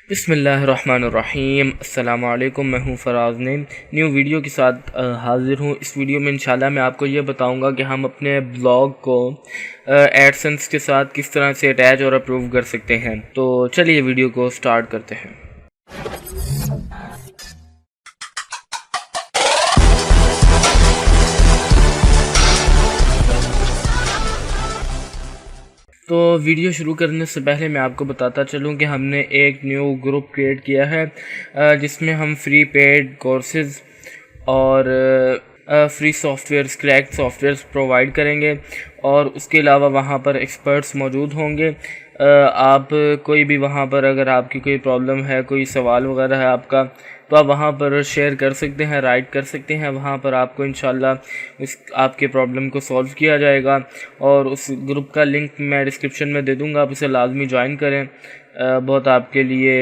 बिस्मिल्लाहिर्रहमानिर्रहीम। अस्सलामु अलैकुम। मैं हूँ फराज नेम न्यू वीडियो के साथ हाज़िर हूँ। इस वीडियो में इंशाल्लाह मैं आपको ये बताऊँगा कि हम अपने ब्लॉग को एडसेंस के साथ किस तरह से अटैच और अप्रूव कर सकते हैं। तो चलिए वीडियो को स्टार्ट करते हैं। तो वीडियो शुरू करने से पहले मैं आपको बताता चलूं कि हमने एक न्यू ग्रुप क्रिएट किया है जिसमें हम फ्री पेड कोर्सेज़ और free software crack softwares provide करेंगे और उसके अलावा वहाँ पर एक्सपर्ट्स मौजूद होंगे। आप कोई भी वहाँ पर अगर आपकी कोई प्रॉब्लम है, कोई सवाल वगैरह है आपका, तो आप वहाँ पर शेयर कर सकते हैं, राइट कर सकते हैं। वहाँ पर आपको इंशाल्लाह इस आपके प्रॉब्लम को सॉल्व किया जाएगा और उस ग्रुप का लिंक मैं डिस्क्रिप्शन में दे दूँगा, आप उसे लाजमी ज्वाइन करें। बहुत आपके लिए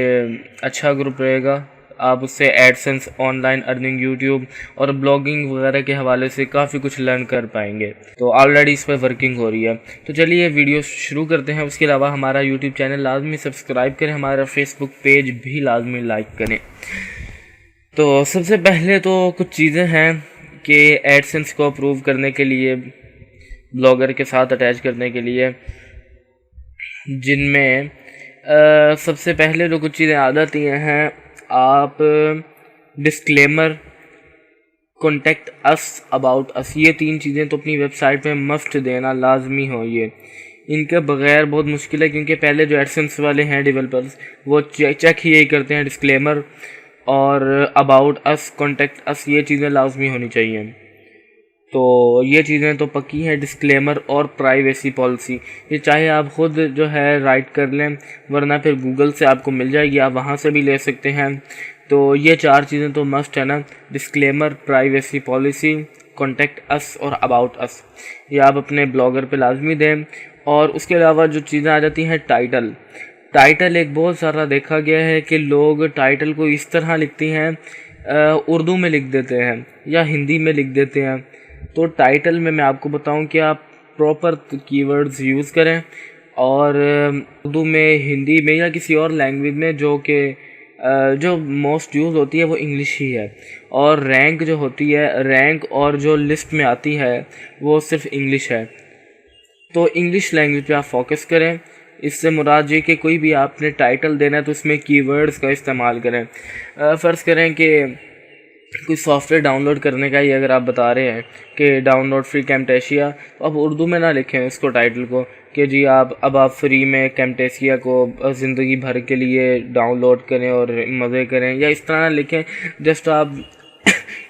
अच्छा ग्रुप रहेगा। आप उससे एडसेंस, ऑनलाइन अर्निंग, यूट्यूब और ब्लॉगिंग वगैरह के हवाले से काफ़ी कुछ लर्न कर पाएंगे। तो ऑलरेडी इस पर वर्किंग हो रही है। तो चलिए वीडियो शुरू करते हैं। उसके अलावा हमारा यूट्यूब चैनल लाजमी सब्सक्राइब करें, हमारा फेसबुक पेज भी लाजमी लाइक करें। तो सबसे पहले तो कुछ चीज़ें हैं कि एडसेंस को अप्रूव करने के लिए, ब्लॉगर के साथ अटैच करने के लिए, जिनमें सबसे पहले जो कुछ चीज़ें आ जाती हैं, आप disclaimer, contact us, about us, ये 3 चीज़ें तो अपनी वेबसाइट में मस्ट देना लाजमी हो। ये इनके बगैर बहुत मुश्किल है, क्योंकि पहले जो एडसेंस वाले हैं डेवलपर्स, वो चेक ही यही करते हैं डिस्क्लेमर और अबाउट अस, कॉन्टेक्ट अस, ये चीज़ें लाजमी होनी चाहिए। तो ये चीज़ें तो पक्की हैं। डिस्क्लेमर और प्राइवेसी पॉलिसी, ये चाहे आप ख़ुद जो है राइट कर लें, वरना फिर गूगल से आपको मिल जाएगी, आप वहाँ से भी ले सकते हैं। तो ये 4 चीज़ें तो मस्ट है ना, disclaimer, privacy policy, contact us और अबाउट अस, ये आप अपने ब्लॉगर पे लाजमी दें। और उसके अलावा जो चीज़ें आ जाती हैं, टाइटल एक बहुत सारा देखा गया है कि लोग टाइटल को इस तरह लिखती हैं, उर्दू में लिख देते हैं या हिंदी में लिख देते हैं। तो टाइटल में मैं आपको बताऊं कि आप प्रॉपर कीवर्ड्स यूज़ करें और उर्दू में, हिंदी में या किसी और लैंग्वेज में जो मोस्ट यूज़ होती है वो इंग्लिश ही है। और रैंक जो होती है, रैंक और जो लिस्ट में आती है वो सिर्फ इंग्लिश है। तो इंग्लिश लैंग्वेज पे आप फोकस करें। इससे मुराद ये कि कोई भी आपने टाइटल देना है तो उसमें कीवर्ड्स का इस्तेमाल करें। फ़र्ज़ करें कि कोई सॉफ्टवेयर डाउनलोड करने का ही अगर आप बता रहे हैं कि डाउनलोड फ्री कैमटेशिया, तो आप उर्दू में ना लिखें इसको, टाइटल को, कि जी अब आप फ्री में कैमटेशिया को ज़िंदगी भर के लिए डाउनलोड करें और मज़े करें, या इस तरह ना लिखें। जस्ट आप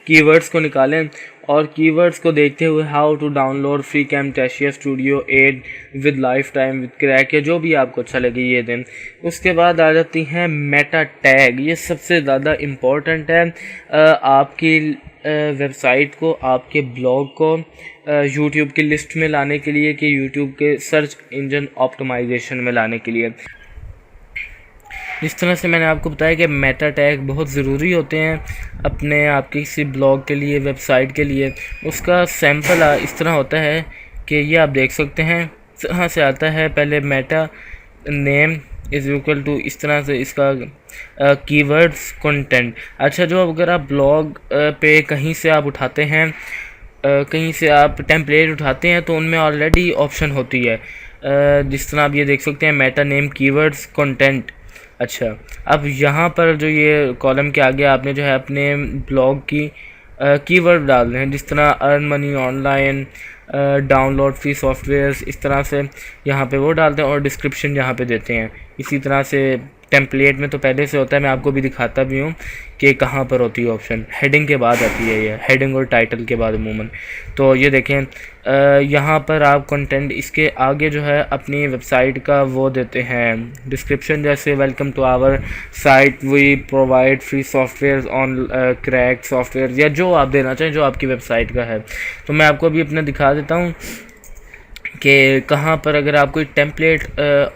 कीवर्ड्स को निकालें और कीवर्ड्स को देखते हुए how to download free Camtasia studio 8 with lifetime with crack, या जो भी आपको अच्छा लगे ये दें। उसके बाद आ जाती हैं मेटा टैग। ये सबसे ज़्यादा इम्पोर्टेंट है आपकी वेबसाइट को, आपके ब्लॉग को यूट्यूब की लिस्ट में लाने के लिए, कि यूट्यूब के सर्च इंजन ऑप्टिमाइजेशन में लाने के लिए। इस तरह से मैंने आपको बताया कि मेटा टैग बहुत ज़रूरी होते हैं अपने आपके किसी ब्लॉग के लिए, वेबसाइट के लिए। उसका सैम्पल इस तरह होता है कि ये आप देख सकते हैं, इस तरह से आता है। पहले meta name is equal to, इस तरह से इसका कीवर्ड्स कंटेंट। अच्छा, जो अगर आप ब्लॉग पे कहीं से आप उठाते हैं, कहीं से आप टेम्पलेट उठाते हैं, तो उनमें ऑलरेडी ऑप्शन होती है, जिस तरह आप ये देख सकते हैं, मेटा नेम, कीवर्ड्स, कंटेंट। अच्छा, अब यहाँ पर जो ये कॉलम के आगे आपने जो है अपने ब्लॉग की कीवर्ड डालने हैं, जिस तरह earn money online, download free softwares, इस तरह से यहाँ पे वो डालते हैं और डिस्क्रिप्शन यहाँ पे देते हैं। इसी तरह से टेम्पलेट में तो पहले से होता है, मैं आपको भी दिखाता भी हूँ कि कहाँ पर होती है ऑप्शन। हेडिंग के बाद आती है ये, हेडिंग और टाइटल के बाद अमूमन। तो ये देखें, यहाँ पर आप कंटेंट, इसके आगे जो है अपनी वेबसाइट का वो देते हैं डिस्क्रिप्शन, जैसे welcome to our site, we provide free software on crack software, या जो आप देना चाहें, जो आपकी वेबसाइट का है। तो मैं आपको अभी अपना दिखा देता हूँ कि कहाँ पर अगर आप कोई टेम्पलेट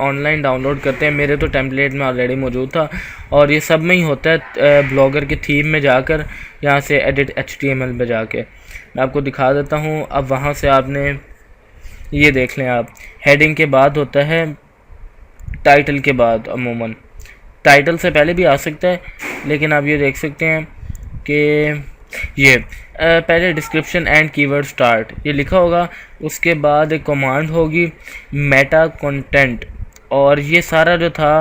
ऑनलाइन डाउनलोड करते हैं। मेरे तो टेम्पलेट में ऑलरेडी मौजूद था, और ये सब में ही होता है, ब्लॉगर के थीम में जाकर, यहाँ से एडिट HTML में जाके मैं आपको दिखा देता हूँ। अब वहाँ से आपने ये देख लें, आप हेडिंग के बाद होता है, टाइटल के बाद अमूमन टाइटल से पहले भी आ सकता है, लेकिन आप ये देख सकते हैं कि ये पहले डिस्क्रिप्शन एंड कीवर्ड स्टार्ट ये लिखा होगा, उसके बाद एक कमांड होगी मेटा कंटेंट, और ये सारा जो था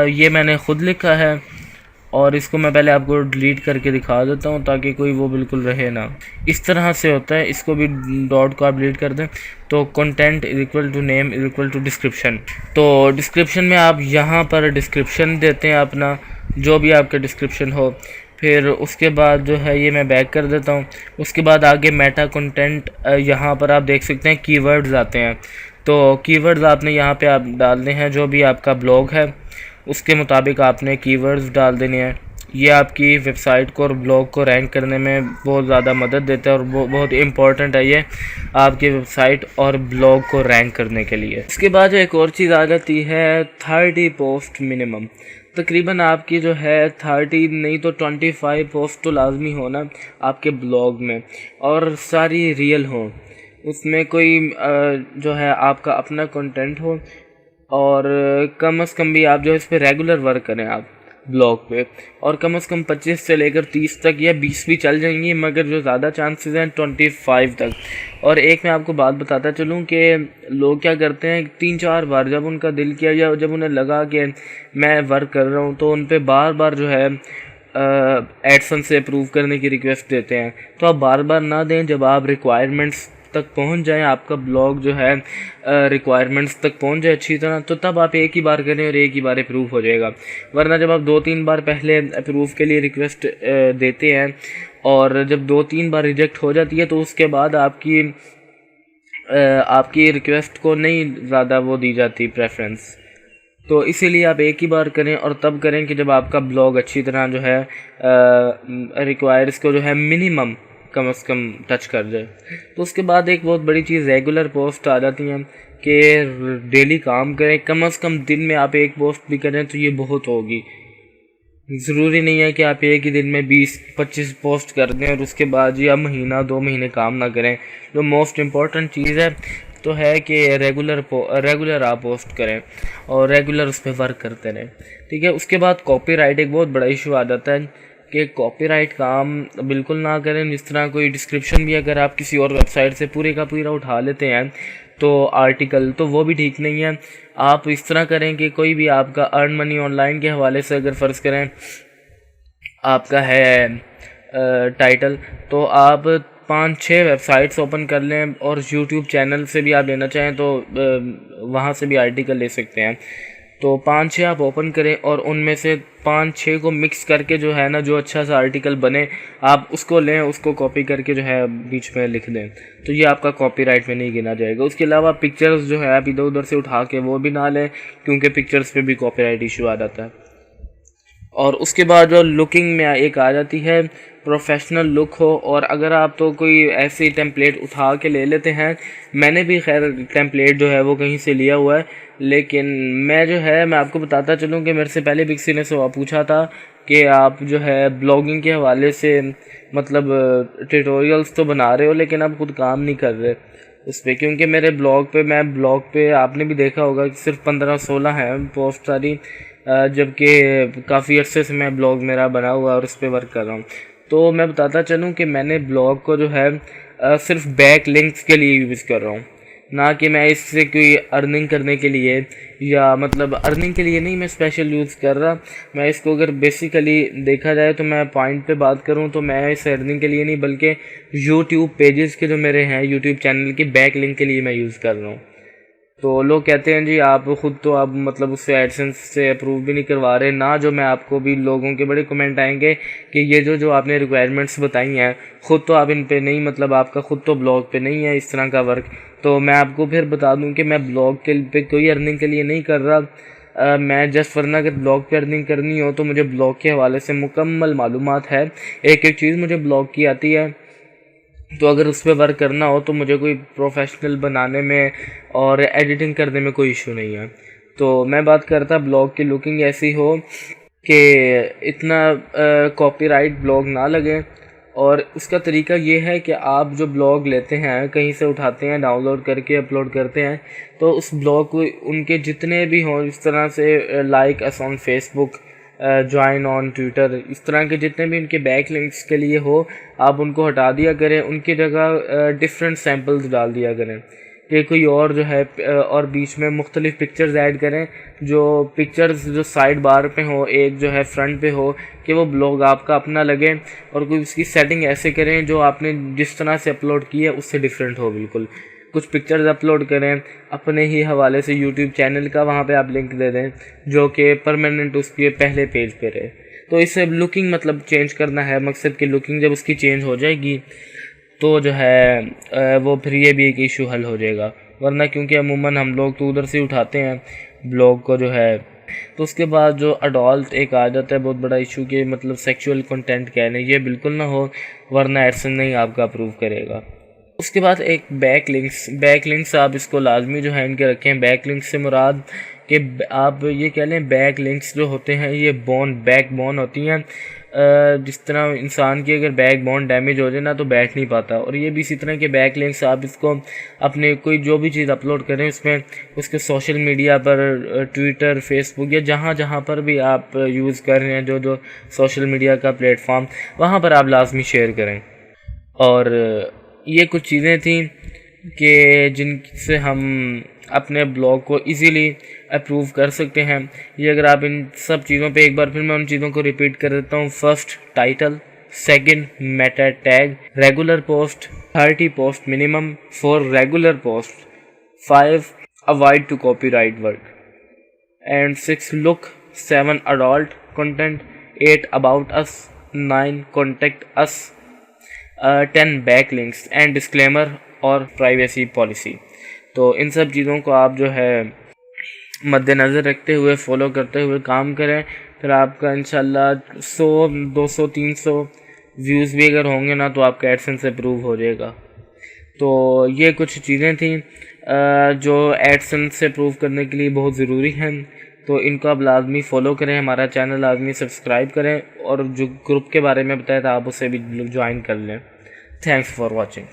ये मैंने ख़ुद लिखा है, और इसको मैं पहले आपको डिलीट करके दिखा देता हूँ ताकि कोई वो बिल्कुल रहे ना। इस तरह से होता है, इसको भी डॉट को आप डिलीट कर दें तो content is equal to name is equal to description. तो डिस्क्रिप्शन में आप यहाँ पर डिस्क्रिप्शन देते हैं अपना, जो भी आपका डिस्क्रिप्शन हो। फिर उसके बाद जो है ये मैं बैक कर देता हूँ। उसके बाद आगे मेटा कंटेंट, यहाँ पर आप देख सकते हैं कीवर्ड्स आते हैं। तो कीवर्ड्स आपने यहाँ पे आप डालने हैं, जो भी आपका ब्लॉग है उसके मुताबिक आपने कीवर्ड्स डाल देने हैं। ये आपकी वेबसाइट को और ब्लॉग को रैंक करने में बहुत ज़्यादा मदद देता है, और वो बहुत इम्पॉर्टेंट है ये आपकी वेबसाइट और ब्लॉग को रैंक करने के लिए। इसके बाद एक और चीज़ आ जाती है 30 पोस्ट मिनिमम। तकरीबन आपकी जो है 30 नहीं तो 25 पोस्ट तो लाजमी होना आपके ब्लॉग में, और सारी रियल हो, उसमें कोई जो है आपका अपना कंटेंट हो, और कम से कम भी आप जो इस पर रेगुलर वर्क करें आप ब्लॉग पे, और कम से कम 25 से लेकर 30 तक या 20 भी चल जाएंगी, मगर जो ज़्यादा चांसेस हैं 25 तक। और एक मैं आपको बात बताता चलूँ कि लोग क्या करते हैं, 3-4 बार जब उनका दिल किया या जब उन्हें लगा कि मैं वर्क कर रहा हूँ, तो उन पर बार बार जो है एडसेंस से अप्रूव करने की रिक्वेस्ट देते हैं। तो आप बार बार ना दें, जब आप रिक्वायरमेंट्स तक पहुंच जाएं, आपका ब्लॉग जो है रिक्वायरमेंट्स तक पहुंच जाए अच्छी तरह, तो तब आप एक ही बार करें और एक ही बार अप्रूव हो जाएगा। वरना जब आप 2-3 बार पहले अप्रूव के लिए रिक्वेस्ट देते हैं और जब 2-3 बार रिजेक्ट हो जाती है, तो उसके बाद आपकी रिक्वेस्ट को नहीं ज़्यादा वो दी जाती प्रेफरेंस। तो इसीलिए आप एक ही बार करें, और तब करें कि जब आपका ब्लॉग अच्छी तरह जो है रिक्वायर्स को जो है मिनिमम कम से कम टच कर जाए। तो उसके बाद एक बहुत बड़ी चीज़ रेगुलर पोस्ट आ जाती हैं कि डेली काम करें, कम से कम दिन में आप एक पोस्ट भी करें तो ये बहुत होगी। ज़रूरी नहीं है कि आप एक ही दिन में 20-25 पोस्ट कर दें और उसके बाद या महीना 2 महीने काम ना करें। जो मोस्ट इम्पॉर्टेंट चीज़ है तो है कि रेगुलर आप पोस्ट करें और रेगुलर उस पर वर्क करते रहें, ठीक है। उसके बाद कॉपीराइट एक बहुत बड़ा इशू आ जाता है कि कॉपीराइट काम बिल्कुल ना करें। जिस तरह कोई डिस्क्रिप्शन भी अगर आप किसी और वेबसाइट से पूरे का पूरा उठा लेते हैं तो आर्टिकल, तो वो भी ठीक नहीं है। आप इस तरह करें कि कोई भी आपका अर्न मनी ऑनलाइन के हवाले से अगर फ़र्ज़ करें आपका है टाइटल, तो आप 5-6 वेबसाइट्स ओपन कर लें, और यूट्यूब चैनल से भी आप लेना चाहें तो वहाँ से भी आर्टिकल ले सकते हैं। तो 5-6 आप ओपन करें और उनमें से 5-6 को मिक्स करके जो है ना, जो अच्छा सा आर्टिकल बने आप उसको लें, उसको कॉपी करके जो है बीच में लिख दें, तो ये आपका कॉपीराइट में नहीं गिना जाएगा। उसके अलावा पिक्चर्स जो है आप इधर उधर से उठा के वो भी ना लें, क्योंकि पिक्चर्स पे भी कॉपीराइट इशू आ जाता है। और उसके बाद जो लुकिंग में एक आ जाती है प्रोफेशनल लुक हो, और अगर आप तो कोई ऐसी टेम्पलेट उठा के ले लेते हैं, मैंने भी खैर टेम्पलेट जो है वो कहीं से लिया हुआ है, लेकिन मैं आपको बताता चलूँ कि मेरे से पहले भी किसी ने सवाल पूछा था कि आप जो है ब्लॉगिंग के हवाले से मतलब ट्यूटोरियल्स तो बना रहे हो लेकिन आप खुद काम नहीं कर रहे उस पर, क्योंकि मेरे ब्लॉग पे आपने भी देखा होगा कि सिर्फ 15-16 हैं पोस्ट सारी, जबकि काफ़ी अर्से से मैं ब्लॉग मेरा बना हुआ और उस पर वर्क कर रहा हूँ। तो मैं बताता चलूँ कि मैंने ब्लॉग को जो है सिर्फ बैक लिंक्स के लिए यूज़ कर रहा हूँ, ना कि मैं इससे कोई अर्निंग करने के लिए, या मतलब अर्निंग के लिए नहीं मैं स्पेशल यूज़ कर रहा। मैं इसको अगर बेसिकली देखा जाए तो मैं पॉइंट पे बात करूँ तो मैं इस अर्निंग के लिए नहीं, बल्कि यूट्यूब पेजेस के जो मेरे हैं यूट्यूब चैनल की बैक लिंक के लिए मैं यूज़ कर रहा हूँ। तो लोग कहते हैं जी आप ख़ुद तो आप मतलब उससे एडसेंस से अप्रूव भी नहीं करवा रहे ना, जो मैं आपको भी लोगों के बड़े कमेंट आएंगे कि ये जो आपने रिक्वायरमेंट्स बताई हैं ख़ुद तो आप इन पे नहीं, मतलब आपका ख़ुद तो ब्लॉग पे नहीं है इस तरह का वर्क। तो मैं आपको फिर बता दूं कि मैं ब्लॉग के पे कोई अर्निंग के लिए नहीं कर रहा, मैं जस्ट, वरना अगर ब्लॉग पे अर्निंग करनी हो तो मुझे ब्लॉग के हवाले से मुकम्मल मालूमात है, एक एक चीज़ मुझे ब्लॉग की आती है। तो अगर उस पर वर्क करना हो तो मुझे कोई प्रोफेशनल बनाने में और एडिटिंग करने में कोई इशू नहीं है। तो मैं बात करता ब्लॉग की लुकिंग ऐसी हो कि इतना कॉपीराइट ब्लॉग ना लगे, और उसका तरीका ये है कि आप जो ब्लॉग लेते हैं कहीं से उठाते हैं, डाउनलोड करके अपलोड करते हैं, तो उस ब्लॉग को उनके जितने भी हों, इस तरह से like us on Facebook, join on Twitter, इस तरह के जितने भी उनके बैक लिंक्स के लिए हो, आप उनको हटा दिया करें। उनकी जगह डिफरेंट सैम्पल्स डाल दिया करें कि कोई और जो है, और बीच में मुख्तलिफ पिक्चर्स ऐड करें, जो पिक्चर्स जो साइड बार पे हो, एक जो है फ्रंट पे हो, कि वो ब्लॉग आपका अपना लगे। और कोई उसकी सेटिंग ऐसे करें जो आपने जिस तरह से अपलोड की है उससे डिफरेंट हो बिल्कुल। कुछ पिक्चर्स अपलोड करें अपने ही हवाले से यूट्यूब चैनल का, वहाँ पे आप लिंक दे दें जो कि परमानेंट उसके पहले पेज पे रहे। तो इससे लुकिंग मतलब चेंज करना है मकसद की, लुकिंग जब उसकी चेंज हो जाएगी तो जो है वो फिर ये भी एक इशू हल हो जाएगा। वरना क्योंकि अमूमन हम लोग तो उधर से उठाते हैं ब्लॉग को जो है। तो उसके बाद जो अडल्ट एक आ जाता है बहुत बड़ा इशू कि मतलब सेक्सुअल कंटेंट कहने, ये बिल्कुल ना हो, वरना एडसेंस नहीं आपका अप्रूव करेगा। उसके बाद एक बैक लिंक्स आप इसको लाजमी जो है इनके रखें। बैक लिंक्स से मुराद कि आप ये कह लें बैक लिंक्स जो होते हैं ये बैकबोन होती हैं। जिस तरह इंसान की अगर बैकबोन डैमेज हो जाए ना तो बैठ नहीं पाता, और ये भी इसी तरह के बैक लिंक्स आप इसको अपने कोई जो भी चीज़ अपलोड करें उसमें उसके सोशल मीडिया पर, ट्विटर, फेसबुक या जहाँ जहाँ पर भी आप यूज़ कर रहे हैं, जो सोशल मीडिया का प्लेटफॉर्म, वहाँ पर आप लाजमी शेयर करें। और ये कुछ चीज़ें थी कि जिनसे हम अपने ब्लॉग को इजीली अप्रूव कर सकते हैं। ये अगर आप इन सब चीज़ों पे, एक बार फिर मैं उन चीज़ों को रिपीट कर देता हूँ। First, title. Second, meta tag. Regular post, 30 post minimum for regular post. 5, avoid to copyright work and 6, look. 7, adult content. 8, about us. 9, contact us. 10, back links and disclaimer और प्राइवेसी पॉलिसी। तो इन सब चीज़ों को आप जो है मद्देनज़र रखते हुए, फॉलो करते हुए काम करें, फिर आपका इंशाल्लाह 100, 200, 300 व्यूज़ भी अगर होंगे ना तो आपका एडसेंस अप्रूव हो जाएगा। तो ये कुछ चीज़ें थी जो एडसेंस से अप्रूव करने के लिए बहुत ज़रूरी हैं। तो इनको आप लाजमी फ़ॉलो करें, हमारा चैनल लाजमी सब्सक्राइब करें, और जो ग्रुप के बारे में बताया था आप उसे भी ज्वाइन कर लें। Thanks for watching.